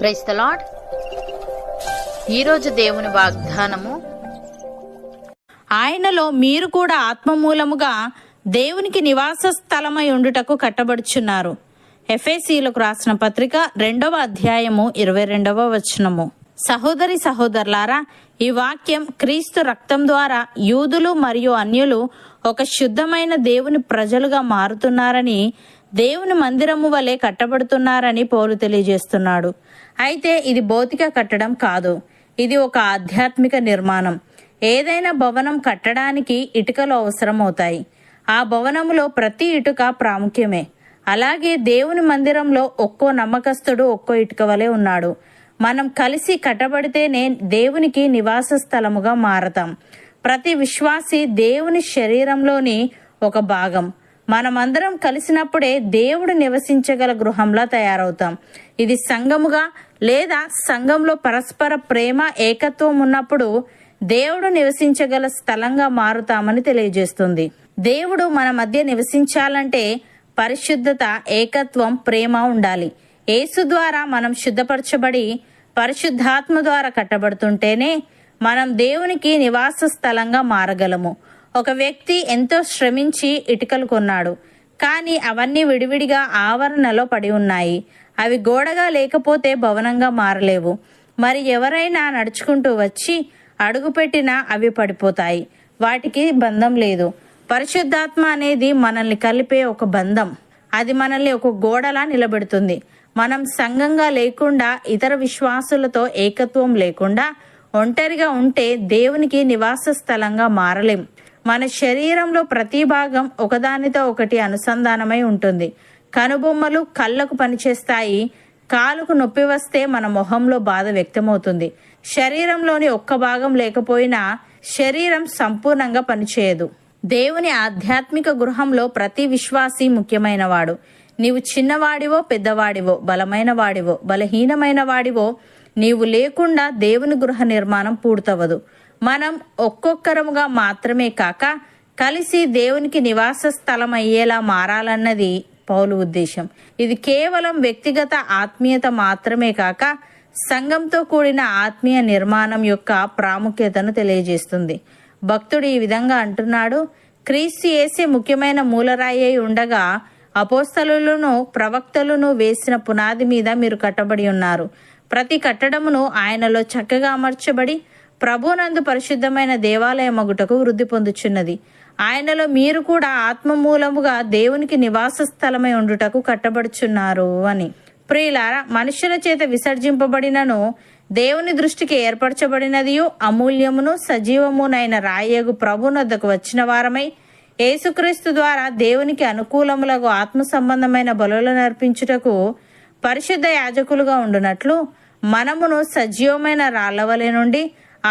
Praise the lord. ఈరోజు దేవుని వాగ్దానము, ఆయనలో మీరు కూడా ఆత్మమూలముగా దేవునికి నివాస స్థలమై ఉండుటకు కట్టబడుచున్నారు. ఎఫెసీయులకు రాసిన పత్రిక 2వ అధ్యాయము 22వ వచనము. సహోదరి సహోదరులారా, ఈ వాక్యం క్రీస్తు రక్తం ద్వారా యూదులు మరియు అన్యులు ఒక శుద్ధమైన దేవుని ప్రజలుగా మారుతున్నారని, దేవుని మందిరము వలె కట్టబడుతున్నారని పౌలు తెలియజేస్తున్నాడు. అయితే ఇది భౌతిక కట్టడం కాదు, ఇది ఒక ఆధ్యాత్మిక నిర్మాణం. ఏదైనా భవనం కట్టడానికి ఇటుకలు అవసరమవుతాయి. ఆ భవనములో ప్రతి ఇటుక ప్రాముఖ్యమే. అలాగే దేవుని మందిరంలో ఒక్కో నమ్మకస్తుడు ఒక్కో ఇటుక వలె ఉన్నాడు. మనం కలిసి కట్టబడితేనే దేవునికి నివాస స్థలముగా మారతాం. ప్రతి విశ్వాసి దేవుని శరీరంలోని ఒక భాగం. మనమందరం కలిసినప్పుడే దేవుడు నివసించగల గృహంలా తయారవుతాం. ఇది సంఘముగా లేదా సంఘంలో పరస్పర ప్రేమ ఏకత్వం ఉన్నప్పుడు దేవుడు నివసించగల స్థలంగా మారుతామని తెలియజేస్తుంది. దేవుడు మన మధ్య నివసించాలంటే పరిశుద్ధత, ఏకత్వం, ప్రేమ ఉండాలి. యేసు ద్వారా మనం శుద్ధపరచబడి పరిశుద్ధాత్మ ద్వారా కట్టబడుతుంటేనే మనం దేవునికి నివాస స్థలంగా మారగలము. ఒక వ్యక్తి ఎంతో శ్రమించి ఇటుకలు కొన్నాడు, కానీ అవన్నీ విడివిడిగా ఆవరణలో పడి ఉన్నాయి. అవి గోడగా లేకపోతే భవనంగా మారలేవు. మరి ఎవరైనా నడుచుకుంటూ వచ్చి అడుగుపెట్టినా అవి పడిపోతాయి. వాటికి బంధం లేదు. పరిశుద్ధాత్మ అనేది మనల్ని కలిపే ఒక బంధం. అది మనల్ని ఒక గోడలా నిలబెడుతుంది. మనం సంఘంగా లేకుండా, ఇతర విశ్వాసులతో ఏకత్వం లేకుండా ఒంటరిగా ఉంటే దేవునికి నివాస స్థలంగా మారలేం. మన శరీరంలో ప్రతి భాగం ఒకదానితో ఒకటి అనుసంధానమై ఉంటుంది. కనుబొమ్మలు కళ్ళకు పనిచేస్తాయి. కాలుకు నొప్పి వస్తే మన మొహంలో బాధ వ్యక్తమవుతుంది. శరీరంలోని ఒక్క భాగం లేకపోయినా శరీరం సంపూర్ణంగా పనిచేయదు. దేవుని ఆధ్యాత్మిక గృహంలో ప్రతి విశ్వాసి ముఖ్యమైనవాడు. నీవు చిన్నవాడివో పెద్దవాడివో, బలమైన వాడివో బలహీనమైన వాడివో, నీవు లేకుండా దేవుని గృహ నిర్మాణం పూర్తవదు. మనం ఒక్కొక్కరముగా మాత్రమే కాక కలిసి దేవునికి నివాస స్థలం అయ్యేలా మారాలన్నది పౌలు ఉద్దేశం. ఇది కేవలం వ్యక్తిగత ఆత్మీయత మాత్రమే కాక సంఘంతో కూడిన ఆత్మీయ నిర్మాణం యొక్క ప్రాముఖ్యతను తెలియజేస్తుంది. భక్తుడు ఈ విధంగా అంటున్నాడు: క్రీస్తు యేసే ముఖ్యమైన మూలరాయి అయి ఉండగా అపోస్తలులను ప్రవక్తలను వేసిన పునాది మీద మీరు కట్టబడి ఉన్నారు. ప్రతి కట్టడమును ఆయనలో చక్కగా అమర్చబడి ప్రభునందు పరిశుద్ధమైన దేవాలయమగుటకు వృద్ధి పొందుచున్నది. ఆయనలో మీరు కూడా ఆత్మ మూలముగా దేవునికి నివాస స్థలమై ఉండుటకు కట్టబడుచున్నారు అని. ప్రియులారా, మనుషుల చేత విసర్జింపబడినను దేవుని దృష్టికి ఏర్పరచబడినదియు అమూల్యమును సజీవమునైన రాయగు ప్రభునొద్దకు వచ్చిన వారమై యేసుక్రీస్తు ద్వారా దేవునికి అనుకూలములకు ఆత్మ సంబంధమైన బలులను అర్పించుటకు పరిశుద్ధ యాజకులుగా ఉండునట్లు మనమును సజీవమైన రాళ్లవలె నుండి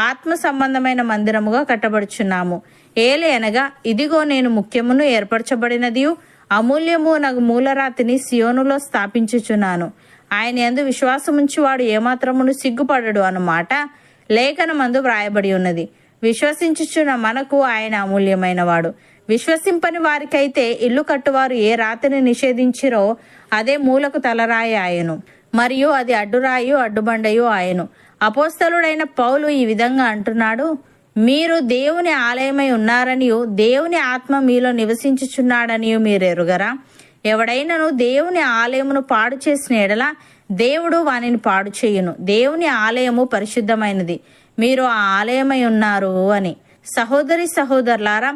ఆత్మ సంబంధమైన మందిరముగా కట్టబడుచున్నాము. ఏలయనగా, ఇదిగో నేను ముఖ్యమును ఏర్పరచబడినదియు అమూల్యము నగు మూలరాతిని సియోనులో స్థాపించుచున్నాను. ఆయన యందు విశ్వాసముంచువాడు ఏమాత్రమును సిగ్గుపడడు అన్నమాట లేఖనమందు వ్రాయబడి ఉన్నది. విశ్వసించుచున్న మనకు ఆయన అమూల్యమైన వాడు. విశ్వసింపని వారికైతే ఇల్లు కట్టువారు ఏ రాతిని నిషేధించిరో అదే మూలకు తలరాయి ఆయను, మరియు అది అడ్డురాయు అడ్డుబండయు ఆయను. అపోస్తలుడైన పౌలు ఈ విధంగా అంటున్నాడు: మీరు దేవుని ఆలయమై ఉన్నారనియు దేవుని ఆత్మ మీలో నివసించుచున్నాడనియు మీరు ఎరుగరా? ఎవడైనను దేవుని ఆలయమును పాడు చేసిన ఎడల దేవుడు వానిని పాడు చేయును. దేవుని ఆలయము పరిశుద్ధమైనది, మీరు ఆ ఆలయమై ఉన్నారు అని. సహోదరి సహోదరులారా,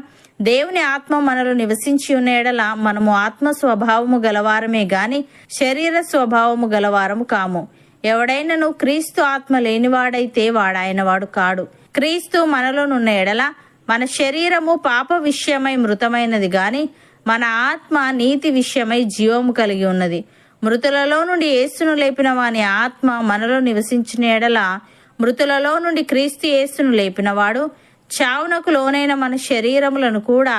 దేవుని ఆత్మ మనలో నివసించి ఉన్న ఎడల మనము ఆత్మ స్వభావము గలవారమే గాని శరీర స్వభావము గలవారము కాము. ఎవడైనను క్రీస్తు ఆత్మ లేనివాడైతే వాడాయన వాడు కాడు. క్రీస్తు మనలోనున్న ఎడల మన శరీరము పాప విషయమై మృతమైనది గాని మన ఆత్మ నీతి విషయమై జీవము కలిగి ఉన్నది. మృతులలో నుండి యేసును లేపిన వాని ఆత్మ మనలో నివసించిన ఎడల మృతులలో నుండి క్రీస్తు యేసును లేపినవాడు చావునకు లోనైన మన శరీరములను కూడా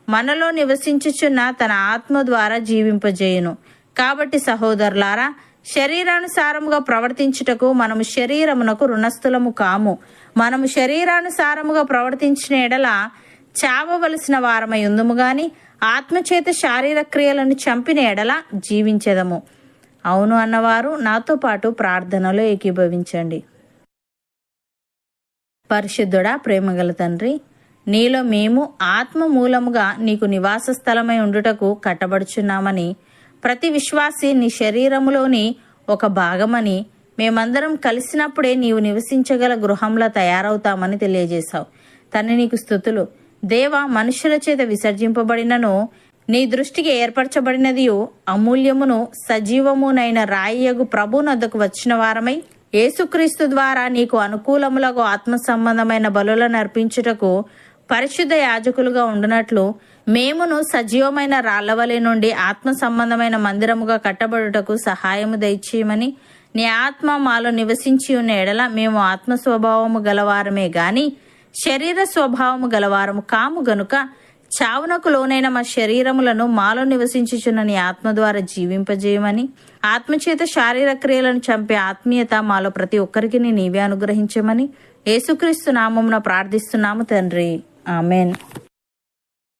మనలో నివసించుచున్న తన ఆత్మ ద్వారా జీవింపజేయును. కాబట్టి సహోదరులారా, శరీరానుసారముగా ప్రవర్తించుటకు మనము శరీరమునకు రుణస్థులము కాము. మనము శరీరానుసారముగా ప్రవర్తించిన ఎడల చావవలసిన వారమై ఉందుము గాని ఆత్మచేత శారీర క్రియలను చంపిన ఎడల జీవించెదము. అవును అన్నవారు నాతో పాటు ప్రార్థనలో ఏకీభవించండి. పరిశుద్ధుడా, ప్రేమగల తండ్రి, నీలో మేము ఆత్మ మూలముగా నీకు నివాస స్థలమై ఉండుటకు కట్టబడుచున్నామని, ప్రతి విశ్వాసి నీ శరీరములోని ఒక భాగమని, మేమందరం కలిసినప్పుడే నీవు నివసించగల గృహంలో తయారవుతామని తెలియజేశావు. తండ్రి, నీకు స్తుతులు. దేవా, మనుషుల చేత విసర్జింపబడినను నీ దృష్టికి ఏర్పరచబడినదియు అమూల్యమును సజీవమునైన రాయియగు ప్రభునొద్దకు వచ్చిన వారమై యేసుక్రీస్తు ద్వారా నీకు అనుకూలములకు ఆత్మ సంబంధమైన బలులను అర్పించుటకు పరిశుద్ధ యాజకులుగా ఉండునట్లు మేమును సజీవమైన రాళ్లవలె నుండి ఆత్మ సంబంధమైన మందిరముగా కట్టబడుటకు సహాయము దయచేయమని, నీ ఆత్మ మాలో నివసించి ఉన్న ఎడల మేము ఆత్మ స్వభావము గలవారమే గాని శరీర స్వభావము గలవారము కాము గనుక చావునకు లోనైన మా శరీరములను మాలో నివసించుచున్న నీ ఆత్మ ద్వారా జీవింపజేయమని, ఆత్మచేత శారీర క్రియలను చంపే ఆత్మీయత మాలో ప్రతి ఒక్కరికి నీవే అనుగ్రహించమని యేసుక్రీస్తు నామమున ప్రార్థిస్తున్నాము తండ్రి. ఆమెన్.